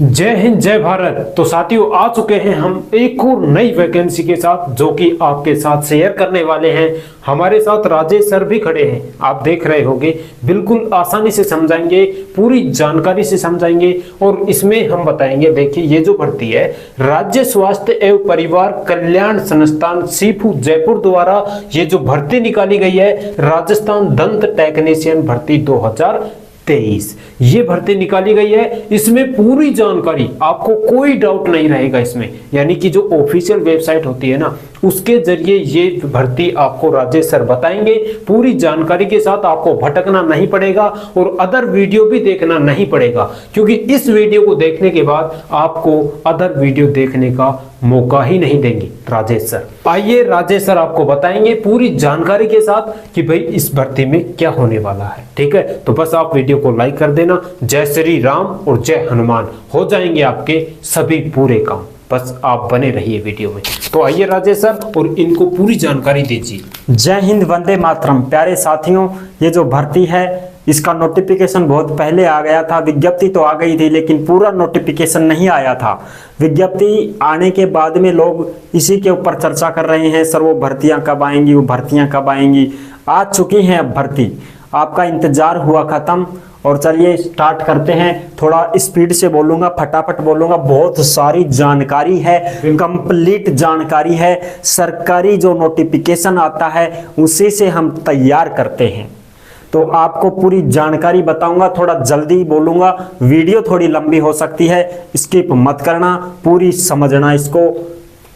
जय हिंद जय भारत। तो साथियों आ चुके हैं हम एक और नई वैकेंसी के साथ, जो कि आपके साथ शेयर करने वाले हैं। हमारे साथ राजेश सर भी खड़े हैं, आप देख रहे होंगे। बिल्कुल आसानी से समझाएंगे, पूरी जानकारी से समझाएंगे और इसमें हम बताएंगे। देखिए ये जो भर्ती है, राज्य स्वास्थ्य एवं परिवार कल्याण संस्थान सीफू जयपुर द्वारा ये जो भर्ती निकाली गई है, राजस्थान दंत टेक्नीशियन भर्ती 2023 ये भर्ती निकाली गई है। इसमें पूरी जानकारी, आपको कोई डाउट नहीं रहेगा इसमें। यानी कि जो ऑफिशियल वेबसाइट होती है ना, उसके जरिए ये भर्ती आपको राजेश सर बताएंगे पूरी जानकारी के साथ। आपको भटकना नहीं पड़ेगा और अदर वीडियो भी देखना नहीं पड़ेगा, क्योंकि इस वीडियो को देखने के बाद आपको अदर वीडियो देखने का मौका ही नहीं देंगे राजेश सर। आइए राजेश सर आपको बताएंगे पूरी जानकारी के साथ कि भाई इस भर्ती में क्या होने वाला है। ठीक है, तो बस आप वीडियो को लाइक कर देना। जय श्री राम और जय हनुमान, हो जाएंगे आपके सभी पूरे काम। बस आप बने रहिए वीडियो में। तो आइए राजेश सर और इनको पूरी जानकारी दीजिए। जय हिंद वंदे मातरम। प्यारे साथियों, ये जो भर्ती है इसका नोटिफिकेशन बहुत पहले आ गया था। विज्ञप्ति तो आ गई थी लेकिन पूरा नोटिफिकेशन नहीं आया था। विज्ञप्ति आने के बाद में लोग इसी के ऊपर चर्चा कर रहे हैं, सर वो भर्तियां कब आएंगी, वो भर्तियां कब आएंगी। आ चुकी हैं अब भर्ती, आपका इंतजार हुआ खत्म। और चलिए स्टार्ट करते हैं। थोड़ा स्पीड से बोलूंगा, फटाफट बोलूंगा। बहुत सारी जानकारी है, कंप्लीट जानकारी है। सरकारी जो नोटिफिकेशन आता है उसी से हम तैयार करते हैं, तो आपको पूरी जानकारी बताऊंगा। थोड़ा जल्दी बोलूंगा, वीडियो थोड़ी लंबी हो सकती है, स्किप मत करना, पूरी समझना इसको।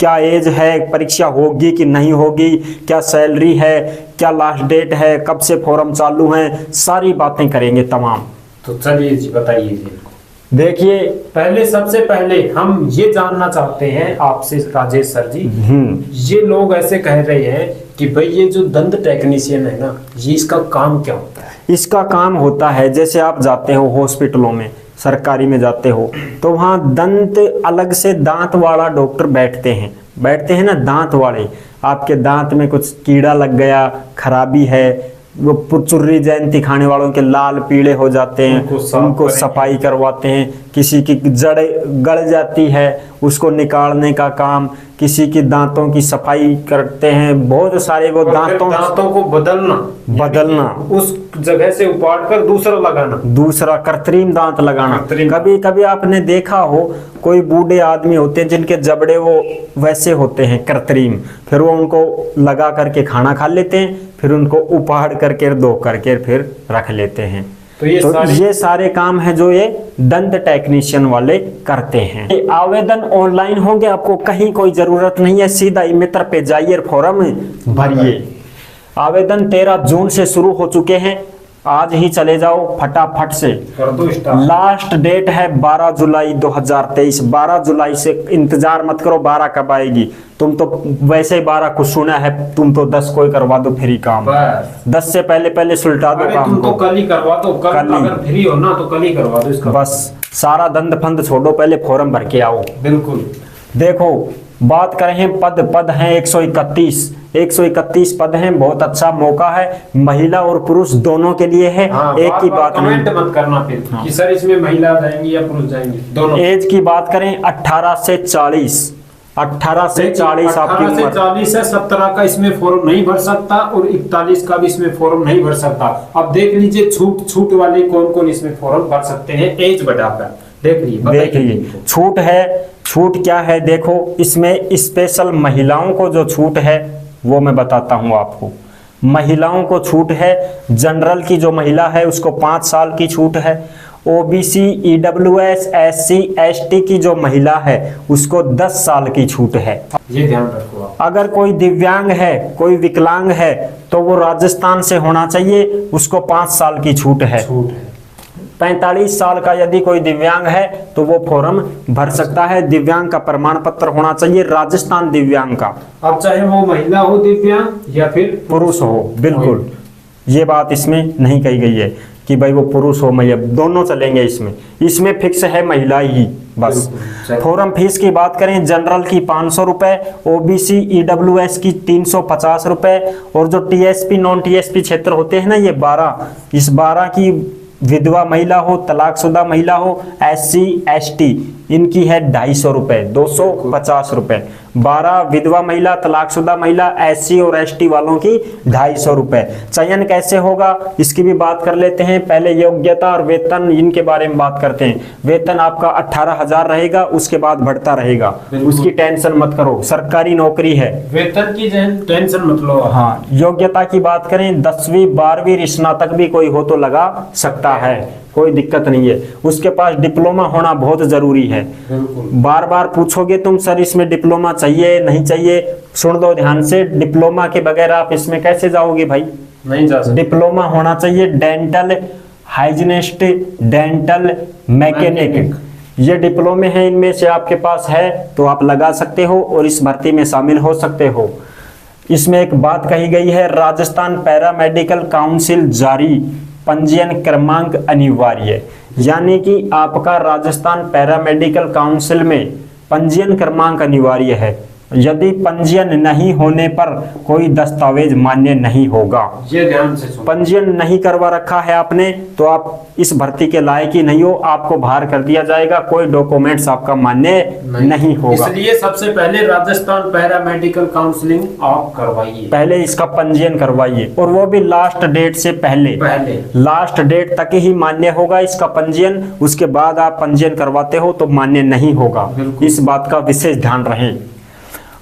क्या एज है, परीक्षा होगी कि नहीं होगी, क्या सैलरी है, क्या लास्ट डेट है, कब से फॉर्म चालू है, सारी बातें करेंगे तमाम। तो चलिए जी बताइए जी। देखिए पहले सबसे पहले हम ये जानना चाहते हैं आपसे राजेश सर जी, ये लोग ऐसे कह रहे हैं कि भाई ये जो दंत टेक्नीशियन है ना, ये इसका काम क्या होता है? इसका काम होता है, जैसे आप जाते हो हॉस्पिटलों में, सरकारी में जाते हो तो वहाँ दंत अलग से दांत वाला डॉक्टर बैठते हैं ना, दांत वाले। आपके दांत में कुछ कीड़ा लग गया, खराबी है, वो पुचुर्री जयंती खाने वालों के लाल पीले हो जाते हैं, उनको सफाई करवाते हैं। किसी की जड़ गड़ जाती है, उसको निकालने का काम। किसी की दांतों की सफाई करते हैं। बहुत सारे वो दांतों को बदलना, उस जगह से उपाड़ कर दूसरा लगाना, दूसरा कृत्रिम दांत लगाना। कभी कभी आपने देखा हो, कोई बूढ़े आदमी होते हैं जिनके जबड़े वो वैसे होते हैं कृत्रिम, फिर वो उनको लगा करके खाना खा लेते हैं, फिर उनको उपाड़ करके धो करके फिर रख लेते हैं। तो ये सारे काम है जो ये दंत टेक्नीशियन वाले करते हैं। आवेदन ऑनलाइन होंगे, आपको कहीं कोई जरूरत नहीं है, सीधा ई-मित्र पे जाइए, फॉर्म भरिए। आवेदन 13 जून से शुरू हो चुके हैं, आज ही चले जाओ फटाफट से। लास्ट डेट है 12 जुलाई 2023। 12 जुलाई से इंतजार मत करो 12 कब आएगी। तुम तो वैसे ही 12 कुछ सुना है, तुम तो 10 कोई करवा दो फ्री काम। 10 से पहले सुलटा दो काम। तुम तो कल ही करवा दो, कल अगर फ्री हो ना तो कल ही करवा दो इसका। बस सारा दंड फंद छोड़ो, पहले फॉर्म भर के आओ। बिल्कुल। देखो बात करें पद हैं 131 पद हैं। बहुत अच्छा मौका है, महिला और पुरुष दोनों के लिए है। एक की बात नहीं, कमेंट मत करना फिर कि सर इसमें महिला जाएंगी या पुरुष जाएंगे, दोनों। एज की बात करें 18 से 40 आपकी उम्र। 40 है, 17 का इसमें फॉर्म नहीं भर सकता और 41 का भी इसमें फॉर्म नहीं भर सकता। अब देख लीजिए छूट वाले कौन कौन इसमें फॉर्म भर सकते हैं एज बढ़ाकर। देख लीजिए छूट है। छूट क्या है देखो, इसमें स्पेशल महिलाओं को जो छूट है वो मैं बताता हूं आपको। महिलाओं को छूट है, जनरल की जो महिला है उसको 5 साल की छूट है। ओबीसी, ईडब्ल्यूएस, एससी, एसटी की जो महिला है उसको 10 साल की छूट है। ये ध्यान रखो। अगर कोई दिव्यांग है, कोई विकलांग है तो वो राजस्थान से होना चाहिए, उसको 5 साल की छूट है। 45 साल का यदि कोई दिव्यांग है तो वो फॉर्म भर सकता है। दिव्यांग का प्रमाण पत्र होना चाहिए, राजस्थान दिव्यांग का। अब चाहे वो महिला हो दिव्यांग या फिर पुरुष हो, बिल्कुल ये बात इसमें नहीं कही गई है कि भाई वो पुरुष हो महिला, दोनों चलेंगे इसमें फिक्स है महिला ही बस। फॉर्म फीस की बात करें, जनरल की 500 रुपए, ओबीसी ईडब्ल्यूएस की 350 रुपए, और जो टीएसपी नॉन टीएसपी क्षेत्र होते हैं ना ये 12, इस 12 की विधवा महिला हो, तलाकशुदा महिला हो, SC ST, इनकी है 250 रुपए, 250 रुपए। 12 विधवा महिला, तलाकशुदा महिला, SC और ST वालों की 250 रुपए। चयन कैसे होगा इसकी भी बात कर लेते हैं। पहले योग्यता और वेतन इनके बारे में बात करते हैं। वेतन आपका 18,000 रहेगा, उसके बाद बढ़ता रहेगा, उसकी टेंशन मत करो, सरकारी नौकरी है। वेतन की टेंशन मत लो। हाँ, योग्यता की बात करें 10वीं 12वीं स्नातक भी कोई हो तो लगा सकता है, कोई दिक्कत नहीं है। उसके पास डिप्लोमा होना बहुत जरूरी है। बार बार पूछोगे तुम सर इसमें डिप्लोमा चाहिए नहीं चाहिए, सुन दो ध्यान से, डिप्लोमा के बगैर आप इसमें कैसे जाओगे भाई, नहीं जा सकते। डिप्लोमा होना चाहिए। डेंटल हाइजीनिस्ट, डेंटल मैकेनिक, ये डिप्लोमे हैं, इनमें से आपके पास है तो आप लगा सकते हो और इस भर्ती में शामिल हो सकते हो। इसमें एक बात कही गई है, राजस्थान पैरामेडिकल काउंसिल जारी पंजीयन क्रमांक अनिवार्य, यानी कि आपका राजस्थान पैरामेडिकल काउंसिल में पंजीयन क्रमांक अनिवार्य है। यदि पंजीयन नहीं होने पर कोई दस्तावेज मान्य नहीं होगा। ये ध्यान से सुनो। पंजीयन नहीं करवा रखा है आपने तो आप इस भर्ती के लायक ही नहीं हो, आपको बाहर कर दिया जाएगा, कोई डॉक्यूमेंट्स आपका मान्य नहीं होगा। इसलिए सबसे पहले राजस्थान पैरामेडिकल काउंसलिंग आप करवाइए, पहले इसका पंजीयन करवाइए, और वो भी लास्ट डेट से पहले लास्ट डेट तक ही मान्य होगा इसका पंजीयन। उसके बाद आप पंजीयन करवाते हो तो मान्य नहीं होगा, इस बात का विशेष ध्यान रहे।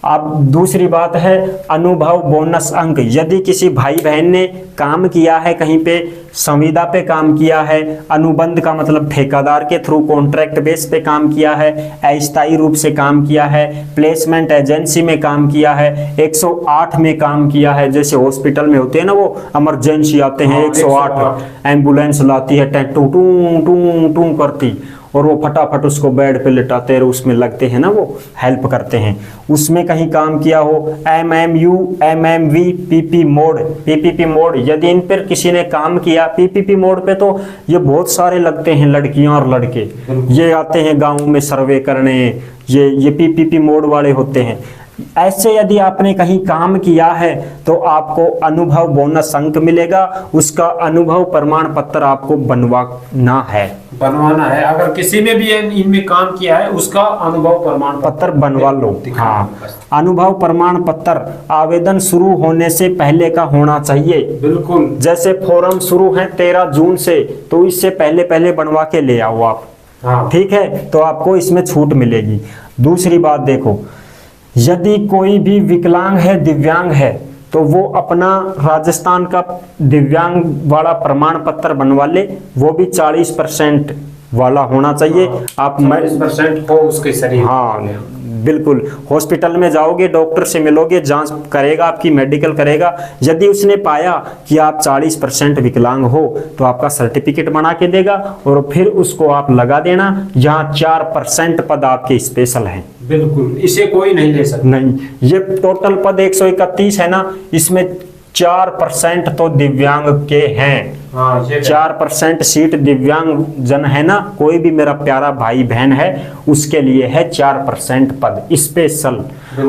अब दूसरी बात है अनुभव बोनस अंक। यदि किसी भाई बहन ने काम किया है, कहीं पे संविदा पे काम किया है, अनुबंध का मतलब ठेकेदार के थ्रू कॉन्ट्रैक्ट बेस पे काम किया है, अस्थायी रूप से काम किया है, प्लेसमेंट एजेंसी में काम किया है, 108 में काम किया है, जैसे हॉस्पिटल में होते हैं ना वो इमरजेंसी आते हैं, 108 एम्बुलेंस लाती है, टू टू टू टू करती, और वो फटाफट उसको बेड पे लिटाते हैं, उसमें लगते हैं ना, वो हेल्प करते हैं, उसमें कहीं काम किया हो। MMU MMV PP mode, PPP mode, यदि इन पर किसी ने काम किया PPP मोड पे, तो ये बहुत सारे लगते हैं, लड़कियां और लड़के, ये आते हैं गाँव में सर्वे करने, ये PPP मोड वाले होते हैं। ऐसे यदि आपने कहीं काम किया है तो आपको अनुभव बोनस अंक मिलेगा, उसका अनुभव प्रमाण पत्र आपको बनवाना है। अगर किसी ने भी इनमें काम किया है उसका अनुभव प्रमाण पत्र बनवा लो। हाँ, अनुभव प्रमाण पत्र आवेदन शुरू होने से पहले का होना चाहिए। बिल्कुल, जैसे फॉर्म शुरू है 13 जून से, तो इससे पहले पहले बनवा के ले आओ आप। हाँ। ठीक है, तो आपको इसमें छूट मिलेगी। दूसरी बात देखो, यदि कोई भी विकलांग है, दिव्यांग है, तो वो अपना राजस्थान का दिव्यांग वाला प्रमाण पत्र बनवा ले, वो भी 40% वाला होना चाहिए। आप 40% हो उसके शरीर। हाँ बिल्कुल, हॉस्पिटल में जाओगे, डॉक्टर से मिलोगे, जांच करेगा, आपकी मेडिकल करेगा, यदि उसने पाया कि आप 40% विकलांग हो तो आपका सर्टिफिकेट बना के देगा, और फिर उसको आप लगा देना। यहाँ 4% पद आपके स्पेशल हैं। बिल्कुल, इसे कोई नहीं ले सकता। नहीं, ये टोटल पद 131 है ना, इसमें 4% तो दिव्यांग के हैं। हाँ, 4% सीट दिव्यांग जन है ना, कोई भी मेरा प्यारा भाई बहन है उसके लिए है 4% पद स्पेशल।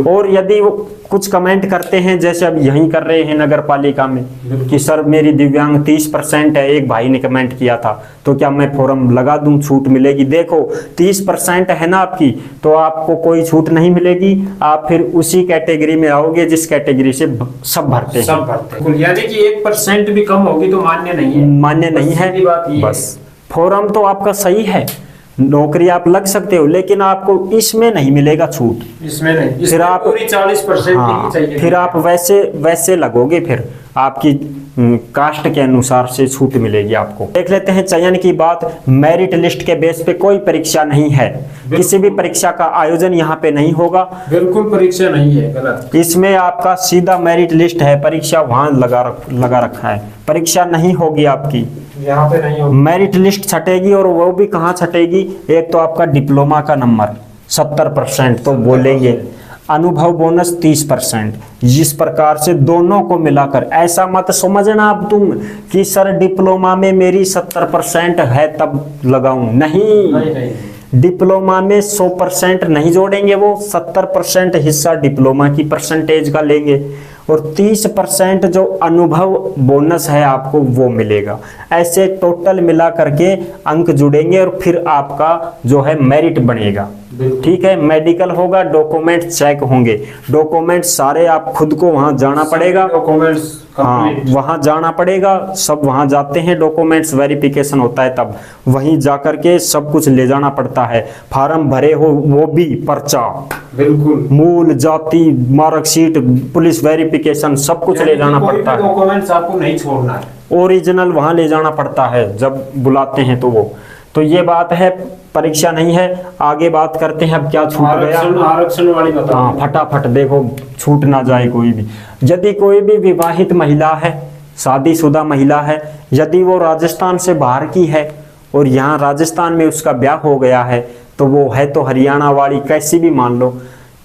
और यदि वो कुछ कमेंट करते हैं, जैसे अब यहीं कर रहे हैं नगर पालिका में कि सर मेरी दिव्यांग 30% है, एक भाई ने कमेंट किया था, तो क्या मैं फॉर्म लगा दूं, छूट मिलेगी? देखो 30% है ना आपकी, तो आपको कोई छूट नहीं मिलेगी, आप फिर उसी कैटेगरी में आओगे जिस कैटेगरी से सब भरते हैं। यानी कि 1% भी कम होगी तो मान्य नहीं है। मान्य नहीं है, बस फॉर्म तो आपका सही है, नौकरी आप लग सकते हो, लेकिन आपको इसमें नहीं मिलेगा छूट। इसमें नहीं, फिर आप पूरी 40% हाँ, ही चाहिए। फिर आप वैसे लगोगे, फिर आपकी कास्ट के अनुसार से छूट मिलेगी आपको। देख लेते हैं चयन की बात। मेरिट लिस्ट के बेस पे कोई परीक्षा नहीं है, किसी भी परीक्षा का आयोजन यहाँ पे नहीं होगा। बिल्कुल परीक्षा नहीं है, गलत। इसमें आपका सीधा मेरिट लिस्ट है, परीक्षा वहां लगा रखा है, परीक्षा नहीं होगी आपकी, यहाँ पे नहीं होगी। मेरिट लिस्ट छटेगी, और वो भी कहाँ छटेगी? एक तो आपका डिप्लोमा का नंबर 70% तो बोलेंगे, अनुभव बोनस 30%। जिस प्रकार से दोनों को मिलाकर, ऐसा मत समझना अब तुम कि सर डिप्लोमा में मेरी 70% है तब लगाऊं, नहीं। डिप्लोमा में 100% नहीं जोड़ेंगे, वो 70% हिस्सा डिप्लोमा की परसेंटेज का लेंगे, और 30% जो अनुभव बोनस है आपको वो मिलेगा। ऐसे टोटल मिला करके अंक जुड़ेंगे और फिर आपका जो है मेरिट बनेगा। ठीक है, मेडिकल होगा, डॉक्यूमेंट चेक होंगे, डॉक्यूमेंट सारे आप खुद को वहां जाना पड़ेगा, डॉक्यूमेंट्स हाँ वहां जाना पड़ेगा, सब वहां जाते हैं, डॉक्यूमेंट्स वेरिफिकेशन होता है, तब वहीं जाकर के सब कुछ ले जाना पड़ता है। फार्म भरे हो वो भी, पर्चा, बिल्कुल, मूल, जाति, मार्कशीट, पुलिस वेरिफिकेशन, सब कुछ ले जाना पड़ता है। डॉक्यूमेंट्स आपको नहीं छोड़ना है, ओरिजिनल वहां ले जाना पड़ता है जब बुलाते हैं तो वो। तो ये बात है, परीक्षा नहीं है। आगे बात करते हैं अब क्या छूट गया, आरक्षण वाली बताओ। हाँ फटाफट देखो, छूट ना जाए कोई भी। यदि कोई भी विवाहित महिला है, शादीशुदा महिला है, यदि वो राजस्थान से बाहर की है और यहाँ राजस्थान में उसका ब्याह हो गया है, तो वो है तो हरियाणा वाली कैसी भी मान लो,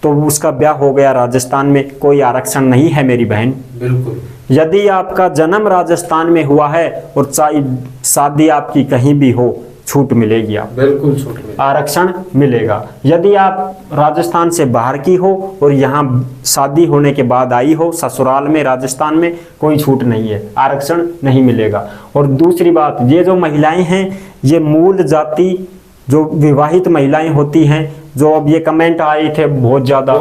तो उसका ब्याह हो गया राजस्थान में, कोई आरक्षण नहीं है मेरी बहन। बिल्कुल। यदि आपका जन्म राजस्थान में हुआ है और चाहे शादी आपकी कहीं भी हो, छूट मिलेगी, आप बिल्कुल छूट मिलेगी, आरक्षण मिलेगा। यदि आप राजस्थान से बाहर की हो और यहाँ शादी होने के बाद आई हो ससुराल में राजस्थान में, कोई छूट नहीं है, आरक्षण नहीं मिलेगा। और दूसरी बात, ये जो महिलाएं हैं, ये मूल जाति जो विवाहित महिलाएं होती हैं, जो अब ये कमेंट आए थे बहुत ज्यादा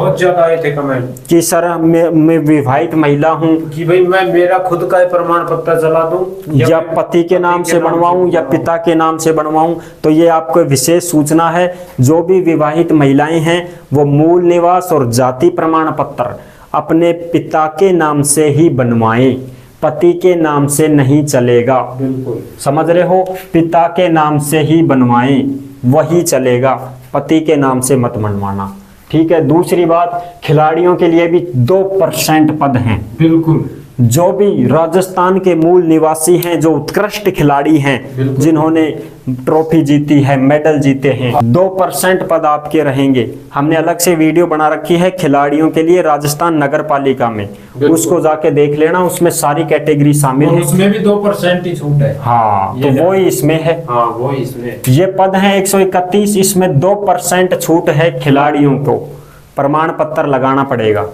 आए थे कमेंट कि सर मैं विवाहित महिला हूँ, कि भाई मैं मेरा खुद का प्रमाण पत्र चला दूं या पति के नाम से बनवाऊं या पिता के नाम से बनवाऊं। तो ये आपको विशेष सूचना है, जो भी विवाहित महिलाएं हैं वो मूल निवास और जाति प्रमाण पत्र अपने पिता के नाम से ही बनवाएं, पति के नाम से नहीं चलेगा। बिल्कुल, समझ रहे हो, पिता के नाम से ही बनवाएं, वही चलेगा, पति के नाम से मत बनवाना। ठीक है। दूसरी बात, खिलाड़ियों के लिए भी 2% पद हैं। बिल्कुल, जो भी राजस्थान के मूल निवासी हैं, जो उत्कृष्ट खिलाड़ी हैं, जिन्होंने ट्रॉफी जीती है, मेडल जीते हैं, 2% पद आपके रहेंगे। हमने अलग से वीडियो बना रखी है खिलाड़ियों के लिए राजस्थान नगर पालिका में, उसको जाके देख लेना, उसमें सारी कैटेगरी शामिल है। उसमें भी 2% ही छूट है। हाँ, तो वो ही इसमें है। हाँ, वो ही इसमें। ये पद है 131, इसमें 2% छूट है। खिलाड़ियों को प्रमाण पत्र लगाना पड़ेगा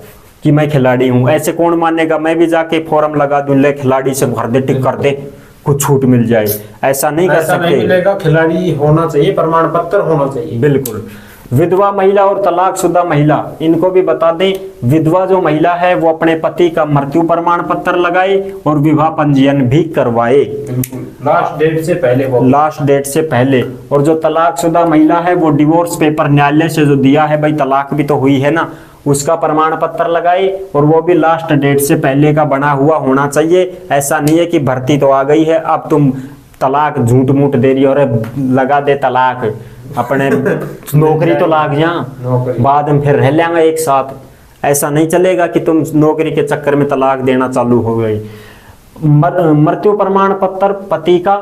कि मैं खिलाड़ी हूं। ऐसे कौन मानेगा, मैं भी जाके फॉर्म लगा दूं, ले खिलाड़ी से भर दे, टिक कर दे, कुछ छूट मिल जाए, ऐसा नहीं कर सकते। नहीं मिलेगा, खिलाड़ी होना चाहिए, प्रमाण पत्र होना चाहिए। बिल्कुल। विधवा महिला और तलाकशुदा महिला, इनको भी बता दें, विधवा जो महिला है वो अपने पति का मृत्यु प्रमाण पत्र लगाए और विवाह पंजीयन भी करवाए। बिल्कुल, लास्ट डेट से पहले, वो लास्ट डेट से पहले। और जो तलाकशुदा महिला है वो डिवोर्स पेपर न्यायालय से जो दिया है, भाई तलाक भी तो हुई है ना, उसका प्रमाण पत्र लगाए, और वो भी लास्ट डेट से पहले का बना हुआ होना चाहिए। ऐसा नहीं है कि भर्ती तो आ गई है, अब तुम तलाक झूठ मूठ दे रही हो, अरे लगा दे तलाक, अपने नौकरी तो लाग जा, बाद में फिर रह लेंगे एक साथ। ऐसा नहीं चलेगा कि तुम नौकरी के चक्कर में तलाक देना चालू हो गई। मृत्यु प्रमाण पत्र पति का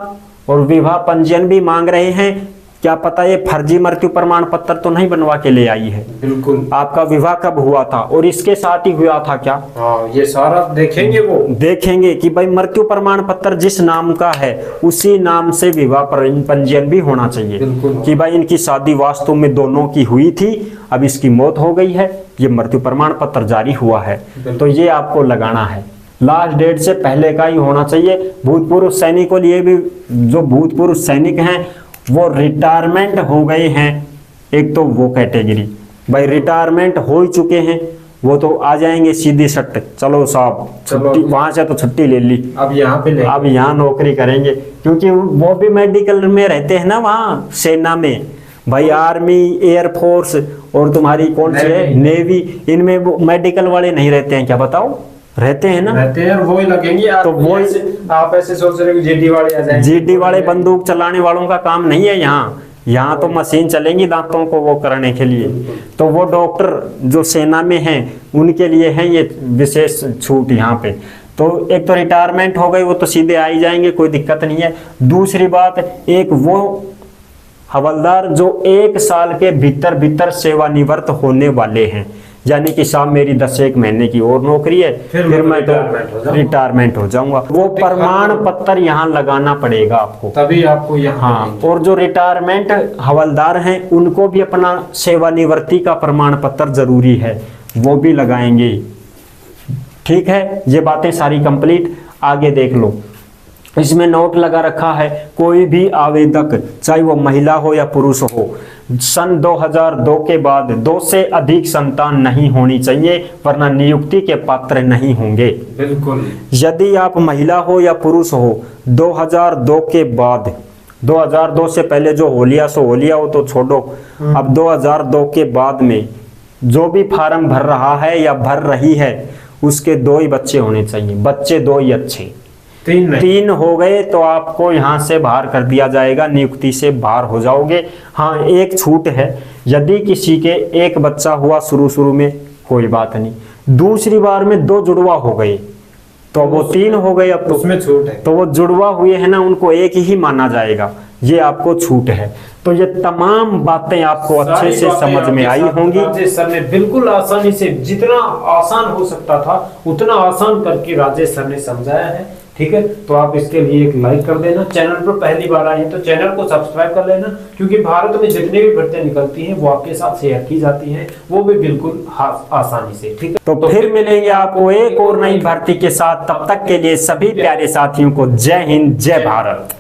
और विवाह पंजीयन भी मांग रहे हैं। क्या पता ये फर्जी मृत्यु प्रमाण पत्र तो नहीं बनवा के ले आई है। बिल्कुल, आपका विवाह कब हुआ था और इसके साथ ही हुआ था क्या, हाँ, ये सारा देखेंगे, वो देखेंगे कि भाई मृत्यु प्रमाण पत्र जिस नाम का है उसी नाम से विवाह पंजीयन भी होना चाहिए, कि भाई इनकी शादी वास्तव में दोनों की हुई थी, अब इसकी मौत हो गई है, ये मृत्यु प्रमाण पत्र जारी हुआ है, तो ये आपको लगाना है। लास्ट डेट से पहले का ही होना चाहिए। भूतपूर्व सैनिकों लिए भी, जो भूतपूर्व सैनिक हैं वो रिटायरमेंट हो गए हैं, एक तो वो कैटेगरी, भाई रिटायरमेंट हो चुके हैं, वो तो आ जाएंगे सीधी सट, चलो साहब छुट्टी, वहां से तो छुट्टी ले ली, अब यहाँ नौकरी करेंगे, क्योंकि वो भी मेडिकल में रहते हैं ना, वहाँ सेना में, भाई आर्मी, एयरफोर्स और तुम्हारी कौन सी है, नेवी, इनमें वो मेडिकल वाले नहीं रहते हैं क्या, बताओ, रहते हैं ना, रहते हैं, वो ही लगेंगे। तो वो आप ऐसे सोच रहे हो जीडी वाले आ जाएंगे, जीडी वाले बंदूक चलाने वालों का काम नहीं है यहाँ तो मशीन चलेंगी दांतों को वो करने के लिए। तो वो डॉक्टर जो सेना में हैं उनके लिए है ये विशेष छूट यहाँ पे। तो एक तो रिटायरमेंट हो गई, वो तो सीधे आ ही जाएंगे, कोई दिक्कत नहीं है। दूसरी बात, एक वो हवलदार जो 1 साल के भीतर सेवानिवृत्त होने वाले हैं, यानी कि साहब मेरी 10-1 महीने की और नौकरी है, फिर मैं तो रिटायरमेंट हो जाऊंगा, वो प्रमाण पत्र यहाँ लगाना पड़ेगा आपको, तभी आपको यहाँ। हाँ, और जो रिटायरमेंट हवलदार हैं उनको भी अपना सेवानिवृत्ति का प्रमाण पत्र जरूरी है, वो भी लगाएंगे। ठीक है, ये बातें सारी कंप्लीट। आगे देख लो, इसमें नोट लगा रखा है, कोई भी आवेदक चाहे वो महिला हो या पुरुष हो, सन 2002 के बाद 2 से अधिक संतान नहीं होनी चाहिए, वरना नियुक्ति के पात्र नहीं होंगे। बिल्कुल। यदि आप महिला हो या पुरुष हो, 2002 के बाद, 2002 से पहले जो हो लिया सो हो लिया, वो तो छोड़ो। अब 2002 के बाद में जो भी फार्म भर रहा है या भर रही है, उसके 2 ही बच्चे होने चाहिए। बच्चे 2 ही अच्छे, 3 हो गए तो आपको यहाँ से बाहर कर दिया जाएगा, नियुक्ति से बाहर हो जाओगे। हाँ, एक छूट है, यदि किसी के एक बच्चा हुआ शुरू में, कोई बात नहीं, दूसरी बार में 2 जुड़वा हो गए तो वो 3 हो गए, अब तो उसमें छूट है। तो वो जुड़वा हुए हैं ना, उनको एक ही माना जाएगा, ये आपको छूट है। तो ये तमाम बातें आपको अच्छे से समझ में आई होंगी। राजेश सर ने बिल्कुल आसानी से, जितना आसान हो सकता था उतना आसान करके राजेश सर ने समझाया है। ठीक है, तो आप इसके लिए एक लाइक कर देना। चैनल पर पहली बार आए हैं तो चैनल को सब्सक्राइब कर लेना, क्योंकि भारत में जितने भी भर्तियां निकलती हैं वो आपके साथ शेयर की जाती हैं, वो भी बिल्कुल आसानी से। ठीक है, तो फिर मिलेंगे आपको एक और नई भर्ती के साथ। तब तक के लिए सभी प्यारे साथियों को जय हिंद, जय भारत।